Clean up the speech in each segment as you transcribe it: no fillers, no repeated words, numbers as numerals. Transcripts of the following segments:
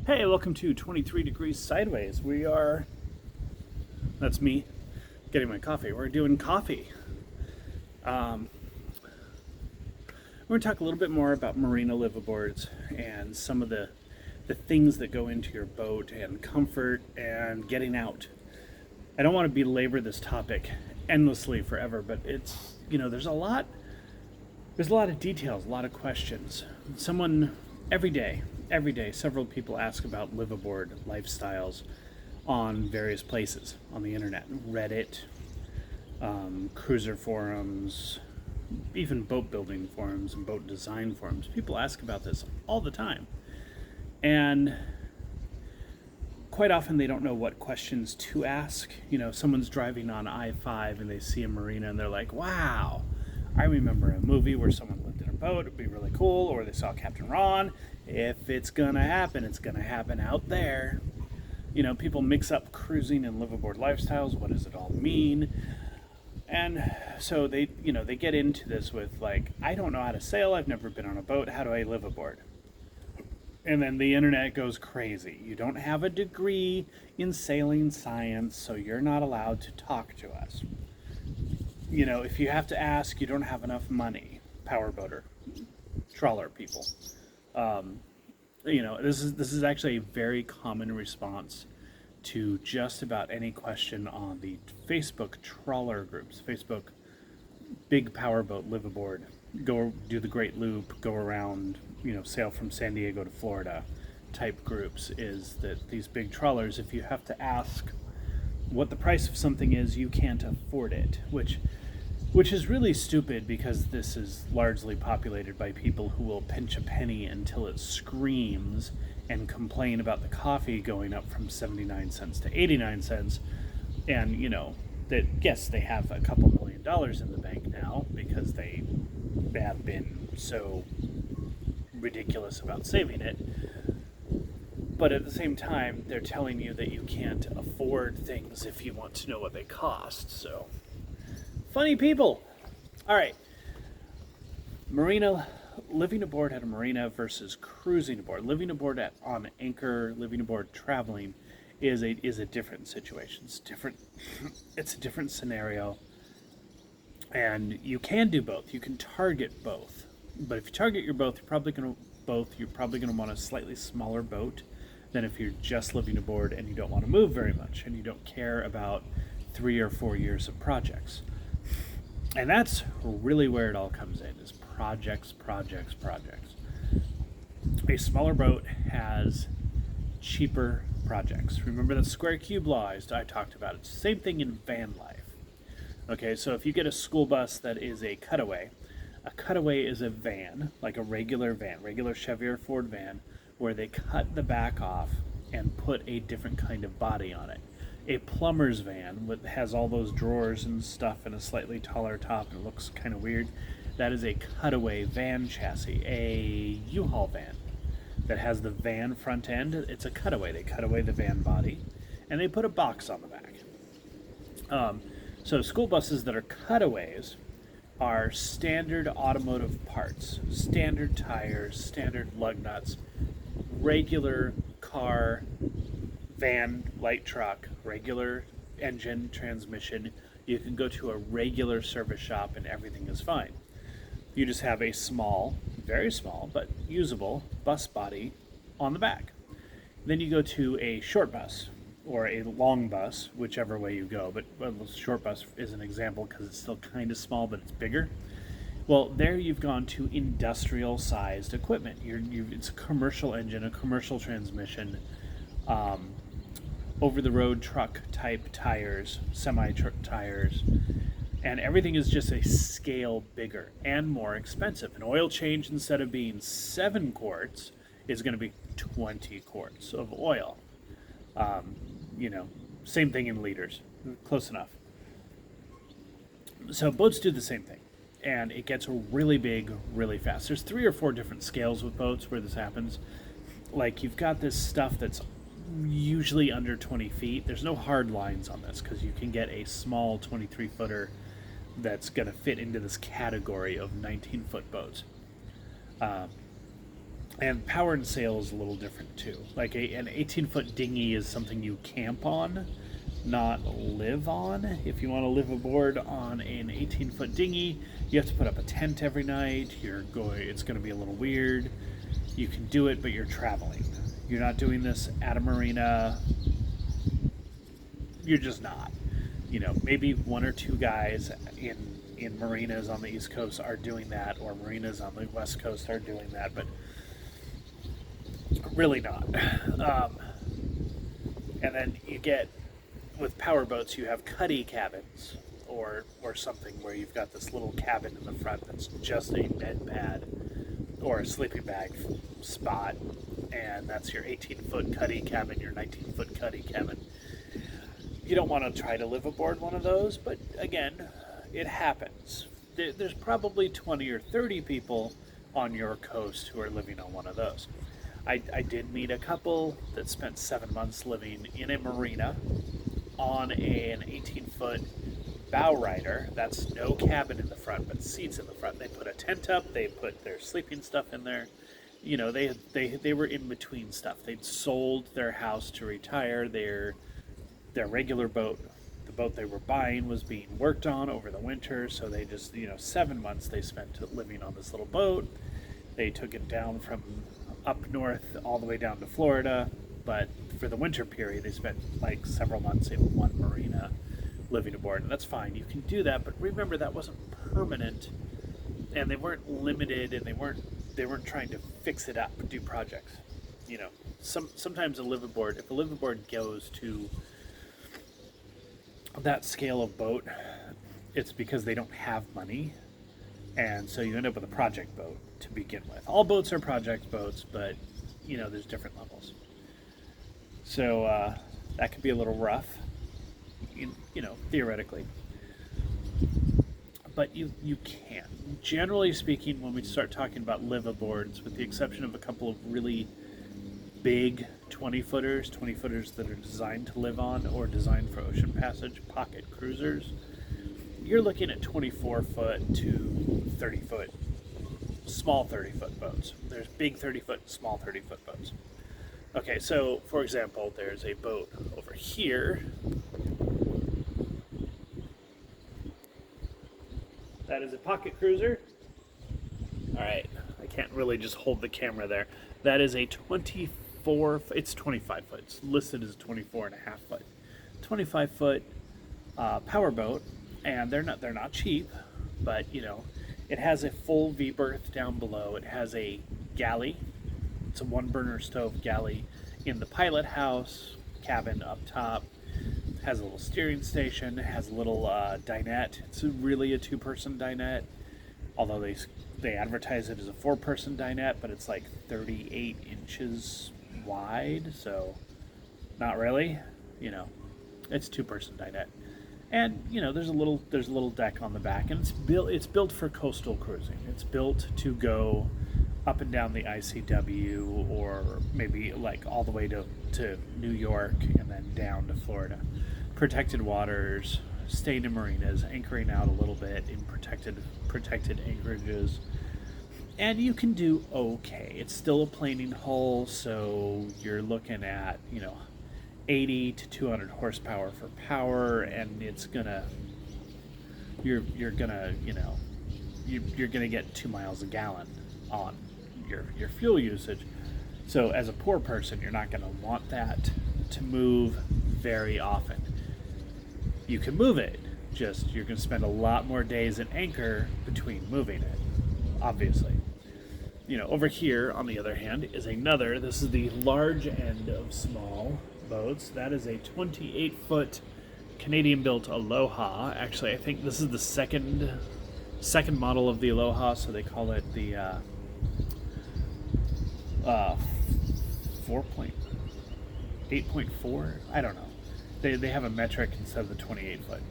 Hey, welcome to 23 Degrees Sideways. That's me getting my coffee. We're doing coffee. Um, we're going to talk a little bit more about Marina liveaboards and some of the things that go into your boat and comfort and getting out. I don't want to belabor this topic endlessly forever, but there's a lot of details, a lot of questions. Someone every day, several people ask about liveaboard lifestyles on various places on the internet, Reddit, cruiser forums, even boat building forums and boat design forums. People ask about this all the time. And quite often they don't know what questions to ask. Someone's driving on I-5 and they see a marina and they're like, wow, I remember a movie where someone lived in a boat. It'd be really cool. Or they saw Captain Ron. If it's gonna happen, it's gonna happen out there. People mix up cruising and liveaboard lifestyles. What does it all mean? And so they get into this with like, I don't know how to sail. I've never been on a boat. How do I live aboard? And then the internet goes crazy. You don't have a degree in sailing science, so you're not allowed to talk to us. If you have to ask, you don't have enough money. Powerboater, trawler people. This is actually a very common response to just about any question on the Facebook trawler groups. Facebook big powerboat liveaboard, go do the Great Loop, go around, sail from San Diego to Florida type groups, is that these big trawlers, if you have to ask what the price of something is, you can't afford it, which is really stupid, because this is largely populated by people who will pinch a penny until it screams and complain about the coffee going up from 79 cents to 89 cents. And, that, yes, they have a couple $1 million in the bank now because they have been so ridiculous about saving it. But at the same time, they're telling you that you can't afford things if you want to know what they cost. So, funny people. All right. Living aboard at a marina versus cruising aboard. Living aboard on anchor, living aboard traveling is a different situation. It's different. It's a different scenario. And you can do both. You can target both. But if you target your both, you're probably going to want a slightly smaller boat than if you're just living aboard and you don't want to move very much and you don't care about 3 or 4 years of projects. And that's really where it all comes in, is projects. A smaller boat has cheaper projects. Remember the square cube law I talked about? It's the same thing in van life. Okay, so if you get a school bus that is a cutaway is a van, like a regular Chevy or Ford van, where they cut the back off and put a different kind of body on it. A plumber's van has all those drawers and stuff and a slightly taller top and it looks kind of weird. That is a cutaway van chassis. A U-Haul van that has the van front end, it's a cutaway. They cut away the van body and they put a box on the back. So school buses that are cutaways are standard automotive parts, standard tires, standard lug nuts, regular car, van, light truck, regular engine, transmission. You can go to a regular service shop and everything is fine. You just have a small, very small, but usable bus body on the back. Then you go to a short bus or a long bus, whichever way you go. But short bus is an example because it's still kind of small, but it's bigger. Well, there you've gone to industrial-sized equipment. It's a commercial engine, a commercial transmission, over-the-road truck-type tires, semi-truck tires, and everything is just a scale bigger and more expensive. An oil change, instead of being 7 quarts, is going to be 20 quarts of oil. Same thing in liters. Close enough. So boats do the same thing. And it gets really big really fast. There's 3 or 4 different scales with boats where this happens. Like, you've got this stuff that's usually under 20 feet. There's no hard lines on this because you can get a small 23-footer that's going to fit into this category of 19-foot boats. And power and sail is a little different too. Like an 18-foot dinghy is something you camp on, not live on. If you want to live aboard on an 18-foot dinghy, you have to put up a tent every night. It's going to be a little weird. You can do it, but you're traveling. You're not doing this at a marina. You're just not. Maybe one or two guys in marinas on the East Coast are doing that, or marinas on the West Coast are doing that, but really not. And then you get, with power boats, you have cuddy cabins, or something where you've got this little cabin in the front that's just a bed pad or a sleeping bag spot, and that's your 18-foot cuddy cabin, your 19-foot cuddy cabin. You don't want to try to live aboard one of those, but again, it happens. There's probably 20 or 30 people on your coast who are living on one of those. I did meet a couple that spent 7 months living in a marina on an 18-foot bow rider. That's no cabin in the front, but seats in the front. They put a tent up. They put their sleeping stuff in there. They were in between stuff. They'd sold their house to retire. Their regular boat, the boat they were buying, was being worked on over the winter. So they just 7 months they spent living on this little boat. They took it down from up north all the way down to Florida, but for the winter period they spent like several months in one marina living aboard, and that's fine. You can do that, but remember that wasn't permanent, and they weren't limited, and they weren't trying to fix it up, do projects. Sometimes if a live aboard goes to that scale of boat, it's because they don't have money, and so you end up with a project boat to begin with. All boats are project boats, but there's different levels. So that could be a little rough, theoretically. But you can. Generally speaking, when we start talking about live aboards, with the exception of a couple of really big 20-footers that are designed to live on or designed for ocean passage, pocket cruisers, you're looking at 24-foot to 30-foot, small 30-foot boats. There's big 30-foot, small 30-foot boats. Okay, so for example, there's a boat over here. That is a pocket cruiser. All right, I can't really just hold the camera there. That is a it's 25 foot. It's listed as 24 and a half foot. 25-foot power boat, and they're not cheap, but it has a full V berth down below. It has a galley. It's a one burner stove galley in the pilot house cabin up top. It has a little steering station. It has a little dinette. It's really a two-person dinette, although they advertise it as a four-person dinette, but it's like 38 inches wide, so not really. It's two-person dinette. And there's a little deck on the back, and it's built for coastal cruising. It's built to go up and down the ICW, or maybe like all the way to New York and then down to Florida. Protected waters, staying in marinas, anchoring out a little bit in protected anchorages, and you can do okay. It's still a planing hull, so you're looking at 80 to 200 horsepower for power, and you're gonna get 2 miles a gallon on your fuel usage. So as a poor person, you're not gonna want that to move very often. You can move it, just you're gonna spend a lot more days at anchor between moving it, obviously. Over here, on the other hand, is this is the large end of small boats. That is a 28-foot Canadian-built Aloha. Actually, I think this is the second model of the Aloha, so they call it the 8.4. I don't know. They have a metric instead of the 28-foot.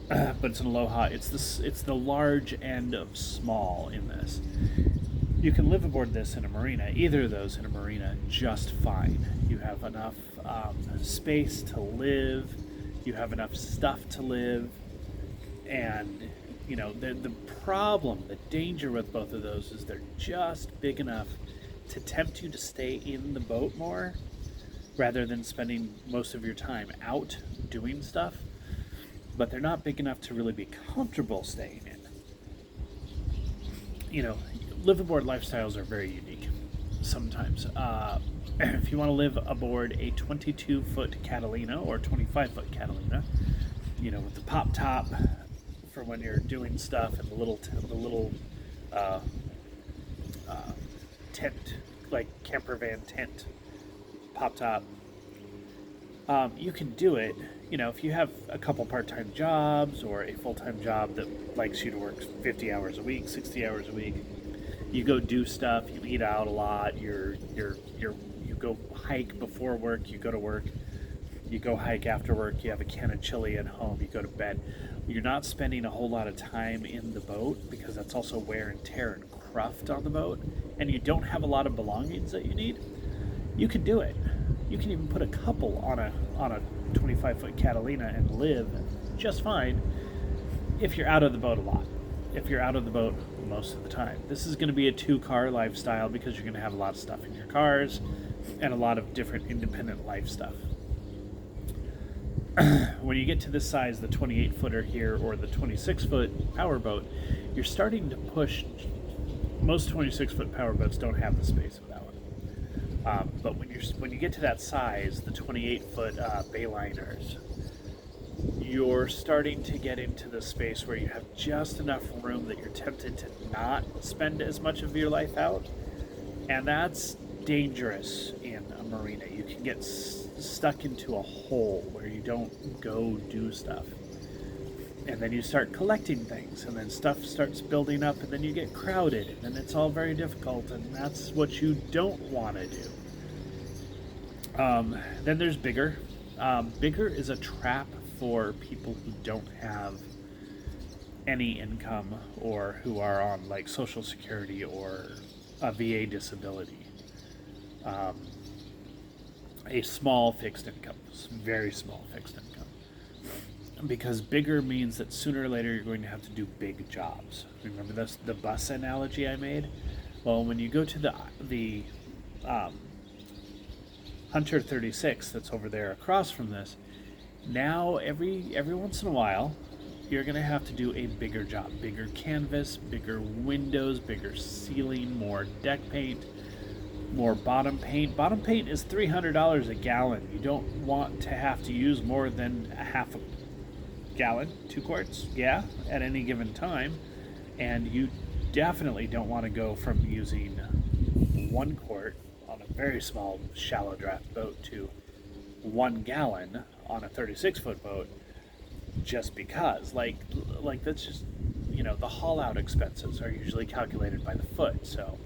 But it's an Aloha. It's the large end of small in this. You can live aboard this in a marina, either of those in a marina, just fine. You have enough space to live, you have enough stuff to live, and The problem, the danger with both of those is they're just big enough to tempt you to stay in the boat more rather than spending most of your time out doing stuff, but they're not big enough to really be comfortable staying in. Liveaboard lifestyles are very unique sometimes. If you want to live aboard a 22-foot Catalina or 25-foot Catalina, with the pop top for when you're doing stuff and the little uh, tent, like camper van tent pop top, you can do it. If you have a couple part-time jobs or a full-time job that likes you to work 50 hours a week, 60 hours a week, you go do stuff, you eat out a lot, you go hike before work, you go to work, you go hike after work, you have a can of chili at home, you go to bed. You're not spending a whole lot of time in the boat because that's also wear and tear and cruft on the boat, and you don't have a lot of belongings that you need. You can do it. You can even put a couple on a 25-foot Catalina and live just fine if you're out of the boat a lot. If you're out of the boat most of the time. This is going to be a 2-car lifestyle because you're going to have a lot of stuff in your cars and a lot of different independent life stuff. When you get to this size, the 28-footer here or the 26-foot powerboat, you're starting to push. Most 26-foot powerboats don't have the space of that one. But when you get to that size, the 28-foot bayliners, you're starting to get into the space where you have just enough room that you're tempted to not spend as much of your life out, and that's dangerous in a marina. You can get stuck into a hole where you don't go do stuff, and then you start collecting things, and then stuff starts building up, and then you get crowded, and then it's all very difficult, and that's what you don't want to do. Then there's bigger. Bigger is a trap for people who don't have any income or who are on like Social Security or a VA disability. A small fixed income, very small fixed income. Because bigger means that sooner or later you're going to have to do big jobs. Remember the bus analogy I made? Well, when you go to the Hunter 36 that's over there across from this, now every once in a while you're going to have to do a bigger job, bigger canvas, bigger windows, bigger ceiling, more deck paint, more bottom paint. Bottom paint is $300 a gallon. You don't want to have to use more than a half a gallon, 2 quarts, at any given time. And you definitely don't want to go from using 1 quart on a very small, shallow draft boat to 1 gallon on a 36-foot boat just because. Like that's just, the haul out expenses are usually calculated by the foot. So,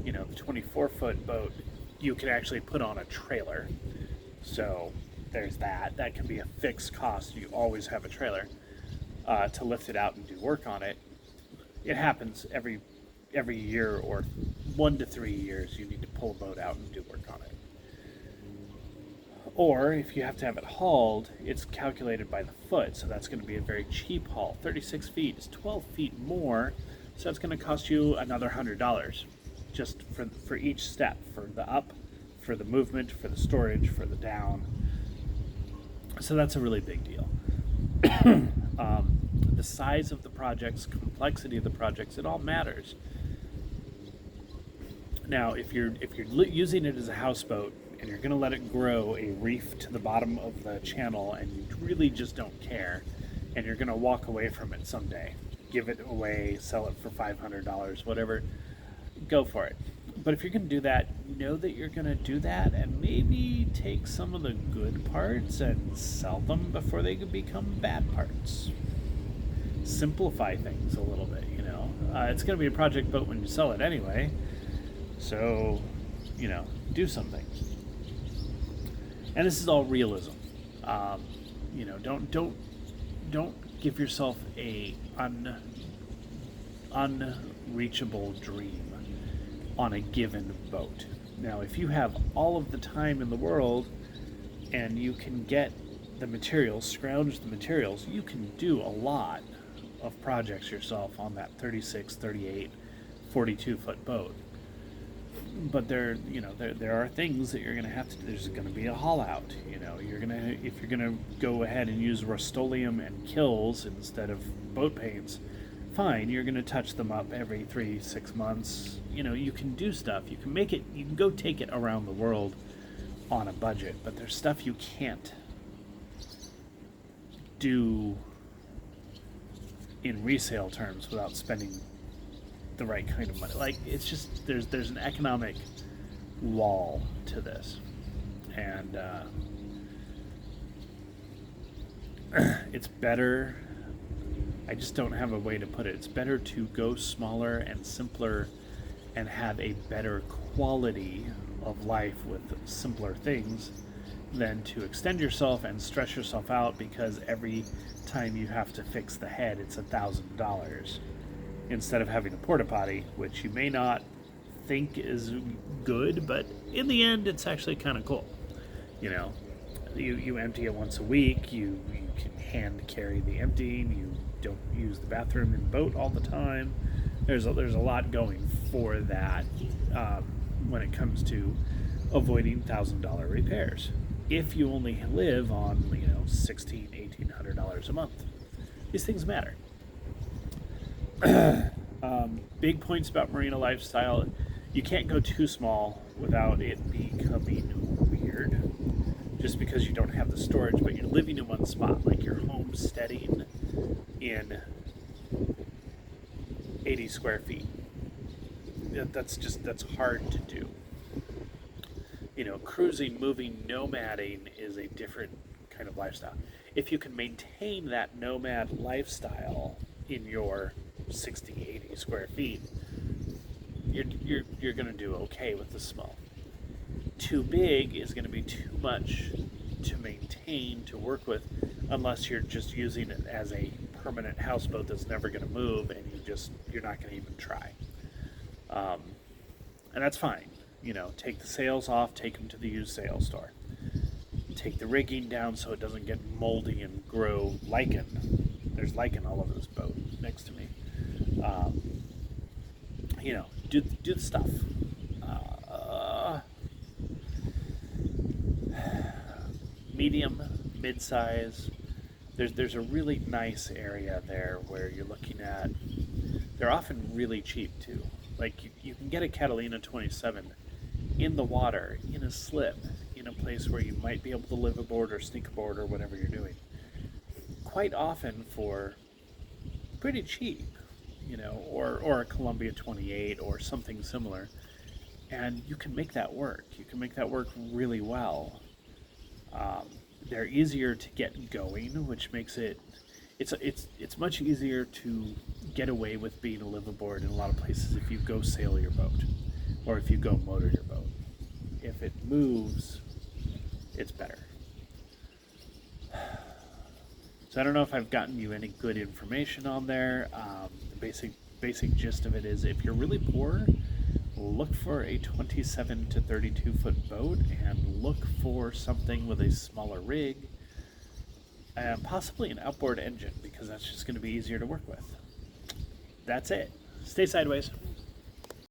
the 24-foot boat you can actually put on a trailer. So there's that. That can be a fixed cost. You always have a trailer to lift it out and do work on it. It happens every year or 1 to 3 years. You need to pull a boat out and do work on it. Or if you have to have it hauled, it's calculated by the foot, so that's going to be a very cheap haul. 36 feet is 12 feet more, so that's going to cost you another $100 just for each step, for the up, for the movement, for the storage, for the down. So that's a really big deal. The size of the projects, complexity of the projects, it all matters. Now, if you're using it as a houseboat, and you're going to let it grow a reef to the bottom of the channel, and you really just don't care, and you're going to walk away from it someday, give it away, sell it for $500, whatever, go for it. But if you're going to do that, know that you're going to do that, and maybe take some of the good parts and sell them before they can become bad parts. Simplify things a little bit, It's going to be a project boat when you sell it anyway, so, do something. And this is all realism. Don't give yourself a unreachable dream on a given boat. Now, if you have all of the time in the world and you can get the materials, scrounge the materials, you can do a lot of projects yourself on that 36, 38, 42 foot boat. But there are things that you're going to have to do. There's going to be a haul out. If you're going to go ahead and use Rust-Oleum and Kills instead of boat paints, fine, you're going to touch them up every 3-6 months. You can do stuff. You can make it. You can go take it around the world on a budget, but there's stuff you can't do in resale terms without spending the right kind of money. Like, it's just there's an economic wall to this, and it's better. I just don't have a way to put it. It's better to go smaller and simpler and have a better quality of life with simpler things than to extend yourself and stress yourself out because every time you have to fix the head, it's $1,000 instead of having a porta potty, which you may not think is good, but in the end, it's actually kind of cool. You empty it once a week. You can hand carry the emptying. You don't use the bathroom in the boat all the time. There's a lot going for that when it comes to avoiding $1,000 repairs. If you only live on $1,600-$1,800 a month, these things matter. Big points about Marina lifestyle. You can't go too small without it becoming weird. Just because you don't have the storage, but you're living in one spot, like you're homesteading in 80 square feet. That's hard to do. Cruising, moving, nomading is a different kind of lifestyle. If you can maintain that nomad lifestyle in your 60, 80 square feet, you're going to do okay with the small. Too big is going to be too much to maintain, to work with, unless you're just using it as a permanent houseboat that's never going to move, and you're not going to even try. And that's fine. Take the sails off, take them to the used sail store. Take the rigging down so it doesn't get moldy and grow lichen. There's lichen all over this boat next to me. Do the stuff. Medium, mid-size. There's a really nice area there where you're looking at. They're often really cheap too. Like you can get a Catalina 27 in the water, in a slip, in a place where you might be able to live aboard or sneak aboard or whatever you're doing. Quite often for pretty cheap, or a Columbia 28 or something similar, and you can make that work. You can make that work really well. They're easier to get going, which makes it's much easier to get away with being a live aboard in a lot of places if you go sail your boat or if you go motor your boat. If it moves, it's better. So I don't know if I've gotten you any good information on there. The basic gist of it is, if you're really poor, look for a 27 to 32 foot boat and look for something with a smaller rig and possibly an outboard engine, because that's just going to be easier to work with. That's it. Stay sideways.